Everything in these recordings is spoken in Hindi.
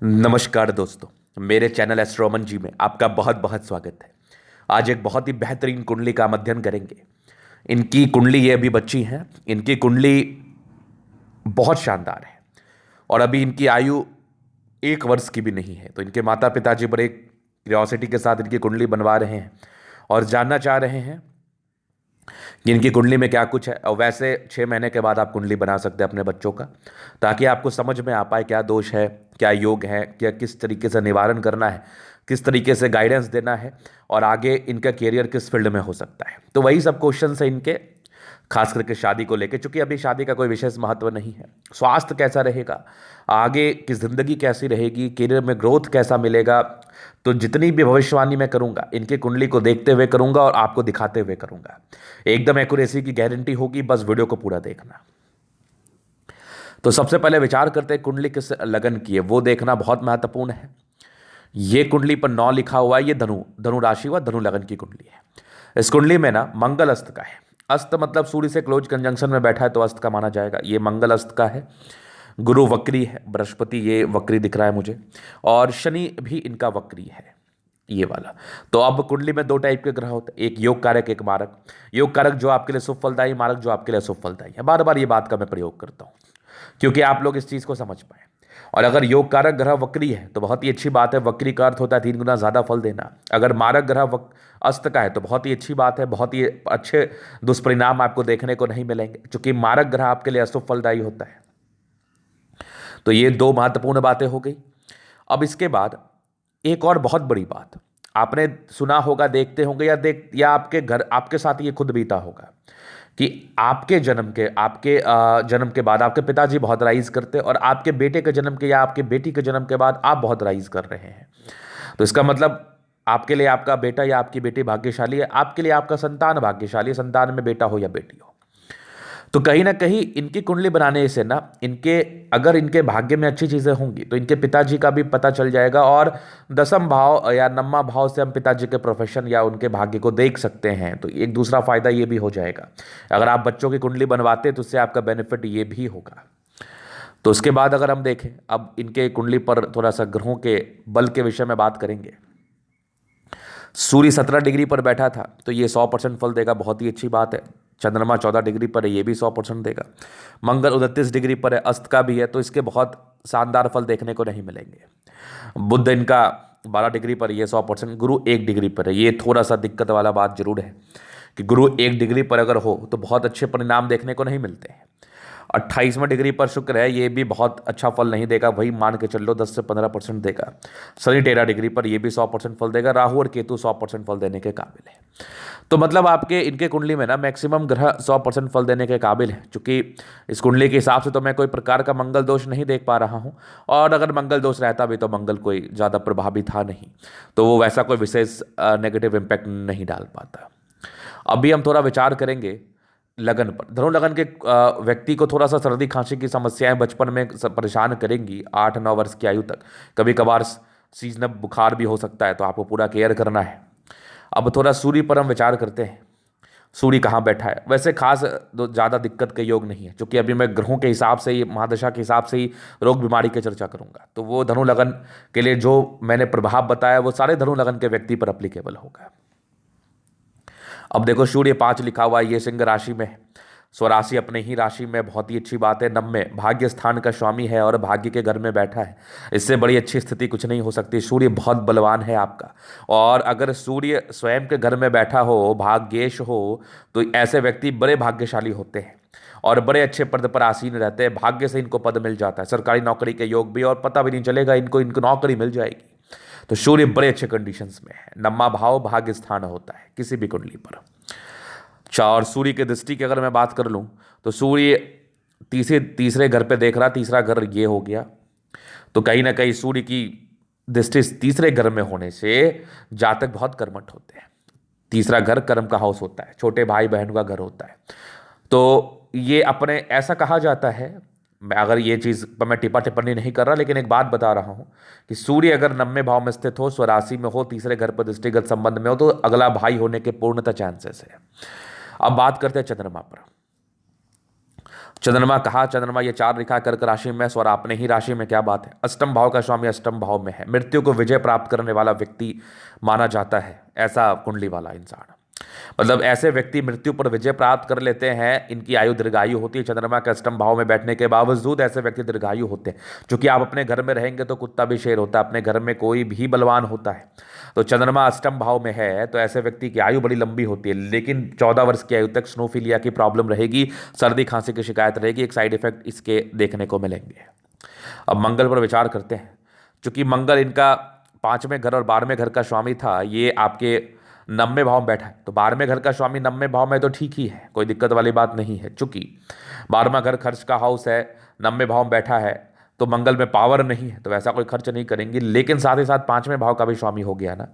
नमस्कार दोस्तों। मेरे चैनल एस्ट्रोमन जी में आपका बहुत बहुत स्वागत है। आज एक बहुत ही बेहतरीन कुंडली का अध्ययन करेंगे। इनकी कुंडली ये अभी बच्ची हैं। इनकी कुंडली बहुत शानदार है और अभी इनकी आयु 1 वर्ष की भी नहीं है। तो इनके माता पिताजी बड़े क्यूरियोसिटी के साथ इनकी कुंडली बनवा रहे हैं और जानना चाह रहे हैं कि इनकी कुंडली में क्या कुछ है। और वैसे 6 महीने के बाद आप कुंडली बना सकते हैं अपने बच्चों का, ताकि आपको समझ में आ पाए क्या दोष है, क्या योग है, क्या किस तरीके से निवारण करना है, किस तरीके से गाइडेंस देना है और आगे इनका करियर किस फील्ड में हो सकता है। तो वही सब क्वेश्चन है इनके, खास करके शादी को लेकर, क्योंकि अभी शादी का कोई विशेष महत्व नहीं है। स्वास्थ्य कैसा रहेगा, आगे की जिंदगी कैसी रहेगी, करियर में ग्रोथ कैसा मिलेगा, तो जितनी भी भविष्यवाणी मैं करूंगा इनके कुंडली को देखते हुए करूंगा और आपको दिखाते हुए करूंगा। एकदम एक्यूरेसी की गारंटी होगी, बस वीडियो को पूरा देखना। तो सबसे पहले विचार करते हैं कुंडली किस लगन की है, वो देखना बहुत महत्वपूर्ण है। ये कुंडली पर 9 लिखा हुआ है, ये धनु धनु राशि व धनु लगन की कुंडली है। इस कुंडली में ना मंगल अस्त का है। अस्त मतलब सूर्य से क्लोज कंजंक्शन में बैठा है तो अस्त का माना जाएगा। ये मंगल अस्त का है। गुरु वक्री है, बृहस्पति ये वक्री दिख रहा है मुझे, और शनि भी इनका वक्री है, ये वाला। तो अब कुंडली में 2 टाइप के ग्रह होते हैं, एक योग कारक, एक मारक। योग कारक जो आपके लिए शुभ फलदायी, मारक जो आपके लिए अशुभ फलदायी है। बार बार ये बात का मैं प्रयोग करता हूँ क्योंकि आप लोग इस चीज को समझ पाए। और अगर योग कारक ग्रह वक्री है तो बहुत ही अच्छी बात है, वक्री का अर्थ होता है 3 गुना ज्यादा फल देना। अगर मारक ग्रह अस्त का है तो बहुत ही अच्छी बात है, बहुत ही अच्छे दुष्परिणाम आपको देखने को नहीं मिलेंगे, क्योंकि मारक ग्रह आपके लिए अशुभ फलदायी होता है। तो ये 2 महत्वपूर्ण बातें हो गई। अब इसके बाद एक और बहुत बड़ी बात आपने सुना होगा, देखते होंगे या आपके घर आपके साथ ये खुद बीता होगा कि आपके जन्म के बाद आपके पिताजी बहुत राइज करते और आपके बेटे के जन्म के या आपके बेटी के जन्म के बाद आप बहुत राइज कर रहे हैं। तो इसका मतलब आपके लिए आपका बेटा या आपकी बेटी भाग्यशाली है, आपके लिए आपका संतान भाग्यशाली है, संतान में बेटा हो या बेटी हो। तो कहीं ना कहीं इनकी कुंडली बनाने से ना, अगर इनके भाग्य में अच्छी चीजें होंगी तो इनके पिताजी का भी पता चल जाएगा। और 10वां भाव या 9वां भाव से हम पिताजी के प्रोफेशन या उनके भाग्य को देख सकते हैं। तो एक दूसरा फायदा ये भी हो जाएगा, अगर आप बच्चों की कुंडली बनवाते हैं तो उससे आपका बेनिफिट ये भी होगा। तो उसके बाद अगर हम देखें, अब इनके कुंडली पर थोड़ा सा ग्रहों के बल के विषय में बात करेंगे। सूर्य 17 डिग्री पर बैठा था तो ये 100% फल देगा, बहुत ही अच्छी बात है। चंद्रमा 14 डिग्री पर है, ये भी 100% देगा। मंगल 29 डिग्री पर है, अस्त का भी है, तो इसके बहुत शानदार फल देखने को नहीं मिलेंगे। बुध इनका 12 डिग्री पर, ये 100%। गुरु 1 डिग्री पर है, ये थोड़ा सा दिक्कत वाला बात जरूर है कि गुरु 1 डिग्री पर अगर हो तो बहुत अच्छे परिणाम देखने को नहीं मिलते हैं। 28वां डिग्री पर शुक्र है, ये भी बहुत अच्छा फल नहीं देगा, वही मान के चल लो 10 से 15% देगा। शनि 13 डिग्री पर, ये भी 100% फल देगा। राहु और केतु 100% फल देने के काबिल है। तो मतलब आपके इनके कुंडली में ना मैक्सिमम ग्रह 100% फल देने के काबिल है। चूंकि इस कुंडली के हिसाब से तो मैं कोई प्रकार का मंगल दोष नहीं देख पा रहा हूँ, और अगर मंगल दोष रहता भी तो मंगल कोई ज़्यादा प्रभावी था नहीं, तो वो वैसा कोई विशेष नेगेटिव इम्पैक्ट नहीं डाल पाता। अभी हम थोड़ा विचार करेंगे लगन पर। धनु लगन के व्यक्ति को थोड़ा सा सर्दी खांसी की समस्याएं बचपन में परेशान करेंगी, 8-9 वर्ष की आयु तक। कभी कभार सीजनल बुखार भी हो सकता है, तो आपको पूरा केयर करना है। अब थोड़ा सूर्य पर हम विचार करते हैं। सूर्य कहाँ बैठा है, वैसे खास ज़्यादा दिक्कत का योग नहीं है, क्योंकि अभी मैं ग्रहों के हिसाब से ही, महादशा के हिसाब से ही रोग बीमारी की चर्चा करूंगा। तो वो धनु लगन के लिए जो मैंने प्रभाव बताया वो सारे धनु लगन के व्यक्ति पर अप्लीकेबल होगा। अब देखो, सूर्य 5 लिखा हुआ है, ये सिंह राशि में है। स्वराशि अपने ही राशि में, बहुत ही अच्छी बात है। 9वें भाग्य स्थान का स्वामी है और भाग्य के घर में बैठा है। इससे बड़ी अच्छी स्थिति कुछ नहीं हो सकती। सूर्य बहुत बलवान है आपका, और अगर सूर्य स्वयं के घर में बैठा हो, भाग्येश हो, तो ऐसे व्यक्ति बड़े भाग्यशाली होते हैं और बड़े अच्छे पद पर आसीन रहते हैं। भाग्य से इनको पद मिल जाता है, सरकारी नौकरी के योग भी, और पता भी नहीं चलेगा इनको इनको नौकरी मिल जाएगी। तो सूर्य बड़े अच्छे कंडीशंस में है। 9वां भाव भाग्य स्थान होता है किसी भी कुंडली पर। अच्छा, और सूर्य की दृष्टि की अगर मैं बात कर लूँ तो सूर्य तीसरे घर पे देख रहा, तीसरा घर ये हो गया। तो कहीं ना कहीं सूर्य की दृष्टि तीसरे घर में होने से जातक बहुत कर्मठ होते हैं। तीसरा घर कर्म का हाउस होता है, छोटे भाई बहन का घर होता है। तो ये अपने ऐसा कहा जाता है, मैं अगर ये चीज़ पर मैं टिप्पा टिप्पणी नहीं कर रहा, लेकिन एक बात बता रहा हूँ कि सूर्य अगर 9वें भाव में स्थित हो, स्वराशि में हो, तीसरे घर पर दृष्टिगत संबंध में हो, तो अगला भाई होने के पूर्णतः चांसेस है। अब बात करते हैं चंद्रमा पर। चंद्रमा कहा, चंद्रमा ये 4 रेखा कर्क राशि में और आपने ही राशि में, क्या बात है। अष्टम भाव का स्वामी अष्टम भाव में है, मृत्यु को विजय प्राप्त करने वाला व्यक्ति माना जाता है ऐसा कुंडली वाला इंसान। मतलब ऐसे व्यक्ति मृत्यु पर विजय प्राप्त कर लेते हैं, इनकी आयु दीर्घायु होती है। चंद्रमा के अष्टम भाव में बैठने के बावजूद ऐसे व्यक्ति दीर्घायु होते हैं। क्योंकि आप अपने घर में रहेंगे तो कुत्ता भी शेर होता है, अपने घर में कोई भी बलवान होता है। तो चंद्रमा अष्टम भाव में है तो ऐसे व्यक्ति की आयु बड़ी लंबी होती है, लेकिन 14 वर्ष की आयु तक स्नोफिलिया की प्रॉब्लम रहेगी, सर्दी खांसी की शिकायत रहेगी। एक साइड इफेक्ट इसके देखने को मिलेंगे। अब मंगल पर विचार करते हैं। चूंकि मंगल इनका 5वें घर और 12वें घर का स्वामी था, ये आपके 9वें भाव में बैठा है। तो 12वें घर का स्वामी 9वें भाव में तो ठीक ही है, कोई दिक्कत वाली बात नहीं है। चूंकि 12वां घर खर्च का हाउस है, 9वें भाव में बैठा है, तो मंगल में पावर नहीं है, तो वैसा कोई खर्च नहीं करेंगे। लेकिन साथ ही साथ 5वें भाव का भी स्वामी हो गया ना,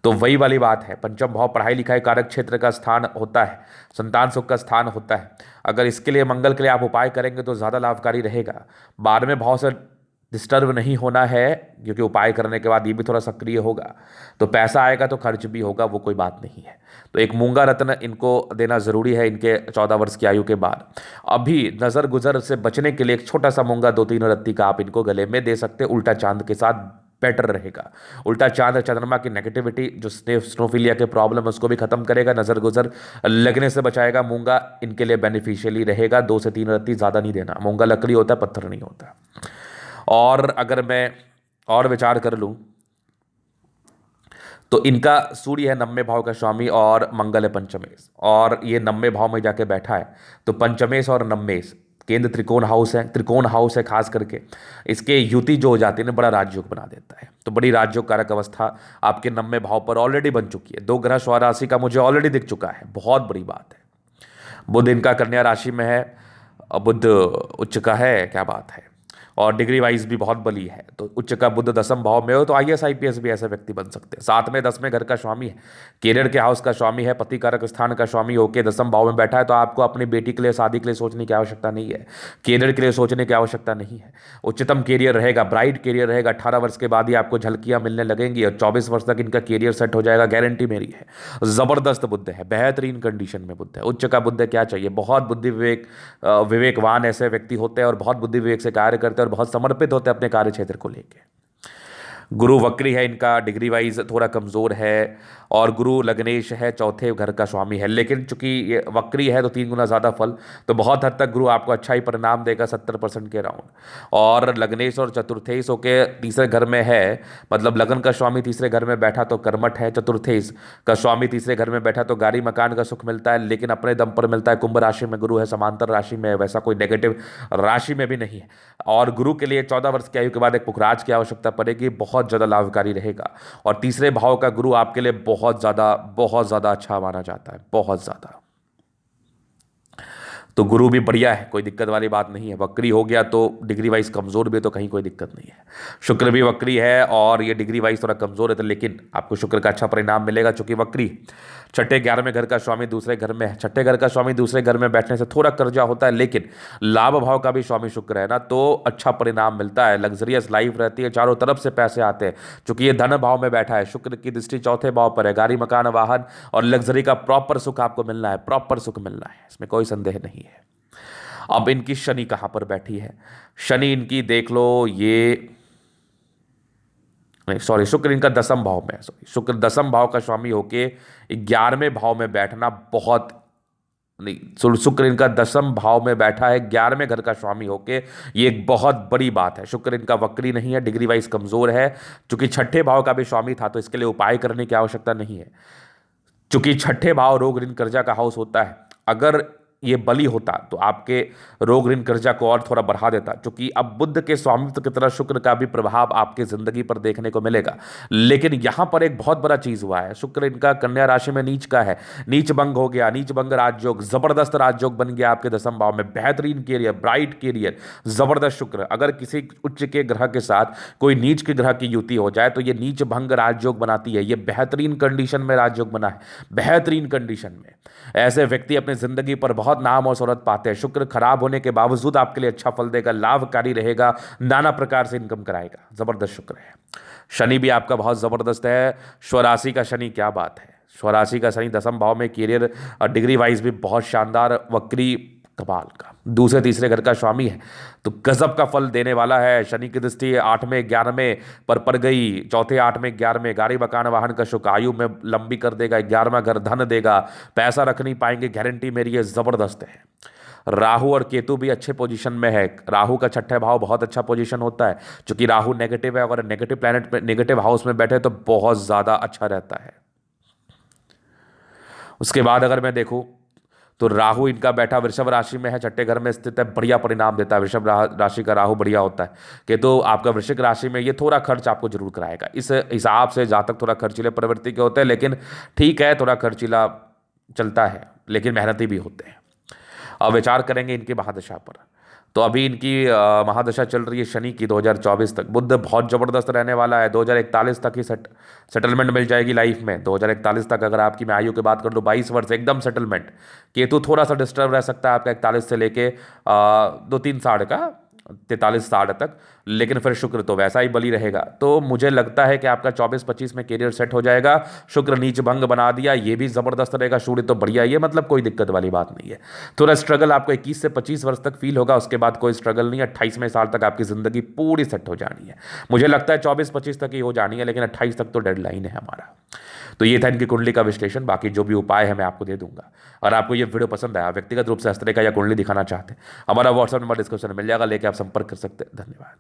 तो वही वाली बात है। पंचम भाव पढ़ाई लिखाई कारक क्षेत्र का स्थान होता है, संतान सुख का स्थान होता है। अगर इसके लिए मंगल के लिए आप उपाय करेंगे तो ज़्यादा लाभकारी रहेगा। 12वें भाव से डिस्टर्ब नहीं होना है, क्योंकि उपाय करने के बाद ये भी थोड़ा सक्रिय होगा, तो पैसा आएगा तो खर्च भी होगा, वो कोई बात नहीं है। तो एक मूंगा रत्न इनको देना ज़रूरी है इनके 14 वर्ष की आयु के बाद। अभी नज़र गुजर से बचने के लिए एक छोटा सा मूंगा 2-3 रत्ती का आप इनको गले में दे सकते हैं, उल्टा चांद के साथ बेटर रहेगा। उल्टा चांद चंद्रमा की नेगेटिविटी जो स्नोफिलिया के प्रॉब्लम है उसको भी खत्म करेगा, नज़र गुजर लगने से बचाएगा। मूंगा इनके लिए बेनिफिशियली रहेगा। 2 से 3 रत्ती ज़्यादा नहीं देना। मूंगा लकड़ी होता है, पत्थर नहीं होता। और अगर मैं और विचार कर लूं तो इनका सूर्य है 9वें भाव का स्वामी और मंगल है पंचमेश, और ये 9वें भाव में जाके बैठा है। तो पंचमेश और नवमेश केंद्र त्रिकोण हाउस है, त्रिकोण हाउस है खास करके। इसके युति जो हो जाती है ना, बड़ा राजयोग बना देता है। तो बड़ी राजयोग कारक अवस्था आपके 9वें भाव पर ऑलरेडी बन चुकी है। 2 ग्रह स्वराशि का मुझे ऑलरेडी दिख चुका है, बहुत बड़ी बात है। बुध इनका कन्या राशि में है, बुध उच्च का है, क्या बात है। और डिग्री वाइज भी बहुत बली है। तो उच्च का बुध 10वें भाव में हो तो आईएएस आईपीएस भी ऐसे व्यक्ति बन सकते हैं। 7वें 10वें घर का स्वामी है, कैरियर के हाउस का स्वामी है, पति कारक स्थान का स्वामी होकर 10वें भाव में बैठा है। तो आपको अपनी बेटी के लिए, शादी के लिए सोचने की आवश्यकता नहीं है, कैरियर के लिए सोचने की आवश्यकता नहीं है। उच्चतम कैरियर रहेगा, ब्राइट कैरियर रहेगा। 18 वर्ष के बाद ही आपको झलकियां मिलने लगेंगी और 24 वर्ष तक इनका कैरियर सेट हो जाएगा, गारंटी मेरी है। जबरदस्त बुद्ध है, बेहतरीन कंडीशन में बुद्ध है। उच्च का बुद्ध क्या चाहिए, बहुत बुद्धि विवेकवान ऐसे व्यक्ति होते हैं और बहुत बुद्धि विवेक से कार्य करते हैं और बहुत समर्पित होते हैं अपने कार्य क्षेत्र को लेकर। गुरु वक्री है इनका, डिग्री वाइज थोड़ा कमजोर है। और गुरु लग्नेश है, चौथे घर का स्वामी है। लेकिन चूंकि ये वक्री है तो 3 गुना ज़्यादा फल, तो बहुत हद तक गुरु आपको अच्छा ही परिणाम देगा, 70% के राउंड। और लग्नेश और चतुर्थेश होके तीसरे घर में है, मतलब लगन का स्वामी तीसरे घर में बैठा तो कर्मठ है। चतुर्थेश का स्वामी तीसरे घर में बैठा तो गाड़ी मकान का सुख मिलता है, लेकिन अपने दम पर मिलता है। कुंभ राशि में गुरु है, समांतर राशि में, वैसा कोई नेगेटिव राशि में भी नहीं है। और गुरु के लिए 14 वर्ष की आयु के बाद एक पुखराज की आवश्यकता पड़ेगी, बहुत ज़्यादा लाभकारी रहेगा। और तीसरे भाव का गुरु आपके लिए बहुत ज़्यादा अच्छा माना जाता है, बहुत ज़्यादा। तो गुरु भी बढ़िया है, कोई दिक्कत वाली बात नहीं है। वक्री हो गया तो डिग्री वाइज कमजोर भी है तो कहीं कोई दिक्कत नहीं है। शुक्र भी वक्री है और ये डिग्री वाइज थोड़ा कमजोर है, तो लेकिन आपको शुक्र का अच्छा परिणाम मिलेगा। चूंकि वक्री 6ठे 11वें घर का स्वामी दूसरे घर में है। 6ठे घर का स्वामी दूसरे घर में बैठने से थोड़ा कर्जा होता है, लेकिन लाभ भाव का भी स्वामी शुक्र है ना, तो अच्छा परिणाम मिलता है। लग्जरियस लाइफ रहती है, चारों तरफ से पैसे आते हैं। चूंकि ये धन भाव में बैठा है, शुक्र की दृष्टि चौथे भाव पर है। गाड़ी मकान वाहन और लग्जरी का प्रॉपर सुख आपको मिलना है, प्रॉपर सुख मिलना है, इसमें कोई संदेह नहीं है। अब इनकी शनि कहां पर बैठी है, शनि इनकी देख लो, ये नहीं सॉरी, शुक्र इनका 10वें भाव में है। सॉरी, शुक्र 10वें भाव का स्वामी होके 11वें भाव में बैठना बहुत नहीं, शुक्र इनका 10वें भाव में बैठा है 11वें घर का स्वामी होके, ये एक बहुत बड़ी बात है। शुक्र इनका वक्री नहीं है, डिग्री वाइज कमजोर है। चूंकि 6ठे भाव का भी स्वामी था तो इसके लिए उपाय करने की आवश्यकता नहीं है। चूंकि 6ठे भाव रोग ऋण कर्जा का हाउस होता है, अगर ये बली होता तो आपके रोग ऋण कर्जा को और थोड़ा बढ़ा देता। क्योंकि अब बुध के स्वामित्व की तरह शुक्र का भी प्रभाव आपके जिंदगी पर देखने को मिलेगा। लेकिन यहां पर एक बहुत बड़ा चीज हुआ है, शुक्र इनका कन्या राशि में नीच का है, नीच भंग हो गया। नीच भंग राजयोग, जबरदस्त राजयोग बन गया आपके 10वें भाव में। बेहतरीन कैरियर, ब्राइट कैरियर, जबरदस्त शुक्र। अगर किसी उच्च के ग्रह के साथ कोई नीच के ग्रह की युति हो जाए तो ये नीच भंग राजयोग बनाती है। ये बेहतरीन कंडीशन में राजयोग बना है, बेहतरीन कंडीशन में। ऐसे व्यक्ति अपनी जिंदगी पर बहुत नाम और शोहरत पाते हैं। शुक्र खराब होने के बावजूद आपके लिए अच्छा फल देगा, लाभकारी रहेगा, नाना प्रकार से इनकम कराएगा। जबरदस्त शुक्र है। शनि भी आपका बहुत जबरदस्त है, स्वराशि का शनि, क्या बात है। स्वराशि का शनि 10वें भाव में, कैरियर और डिग्री वाइज भी बहुत शानदार। वक्री कमाल का, दूसरे तीसरे घर का स्वामी है तो गजब का फल देने वाला है। शनि की दृष्टि 8वें 11वें पर पड़ गई, चौथे 8वें 11वें, गाड़ी मकान वाहन का सुख आयु में लंबी कर देगा। 11वां घर धन देगा, पैसा रख नहीं पाएंगे, गारंटी मेरी ये जबरदस्त है। राहु और केतु भी अच्छे पोजीशन में है। राहु का छठे भाव बहुत अच्छा पोजीशन होता है, क्योंकि राहु नेगेटिव है, अगर नेगेटिव प्लैनेट में नेगेटिव हाउस में बैठे तो बहुत ज्यादा अच्छा रहता है। उसके बाद अगर मैं देखूं तो राहु इनका बैठा वृषभ राशि में है, छठे घर में स्थित है, बढ़िया परिणाम देता है। वृषभ राशि का राहु बढ़िया होता है। कि तो आपका वृश्चिक राशि में ये थोड़ा खर्च आपको जरूर कराएगा, इस हिसाब से जातक थोड़ा खर्चीले प्रवृत्ति के होते हैं, लेकिन ठीक है, थोड़ा खर्चीला चलता है, लेकिन मेहनती भी होते हैं। अब विचार करेंगे इनकी महादशा पर, तो अभी इनकी महादशा चल रही है शनि की 2024 तक। बुध बहुत जबरदस्त रहने वाला है, 2041 तक ही सेटलमेंट मिल जाएगी लाइफ में। 2041 तक अगर आपकी मैं आयु की बात कर लूँ 22 वर्ष एकदम सेटलमेंट। केतु थोड़ा सा डिस्टर्ब रह सकता है आपका 41 से लेके 2-3 साल का 43 साल तक, लेकिन फिर शुक्र तो वैसा ही बली रहेगा। तो मुझे लगता है कि आपका 24-25 में करियर सेट हो जाएगा। शुक्र नीच भंग बना दिया, ये भी जबरदस्त रहेगा। सूर्य तो बढ़िया ही है, मतलब कोई दिक्कत वाली बात नहीं है। थोड़ा स्ट्रगल आपको 21 से 25 वर्ष तक फील होगा, उसके बाद कोई स्ट्रगल नहीं है। 28वें साल तक आपकी जिंदगी पूरी सेट हो जानी है। मुझे लगता है 24-25 तक ही हो जानी है, लेकिन 28 तक तो डेडलाइन है हमारा। तो ये था इनकी कुंडली का विश्लेषण। बाकी जो भी उपाय है मैं आपको दे दूंगा। और आपको ये वीडियो पसंद आया, व्यक्तिगत रूप से हस्तरेखा या कुंडली दिखाना चाहते हैं, हमारा व्हाट्सएप नंबर डिस्क्रिप्शन में मिल जाएगा, लेके आप संपर्क कर सकते हैं। धन्यवाद।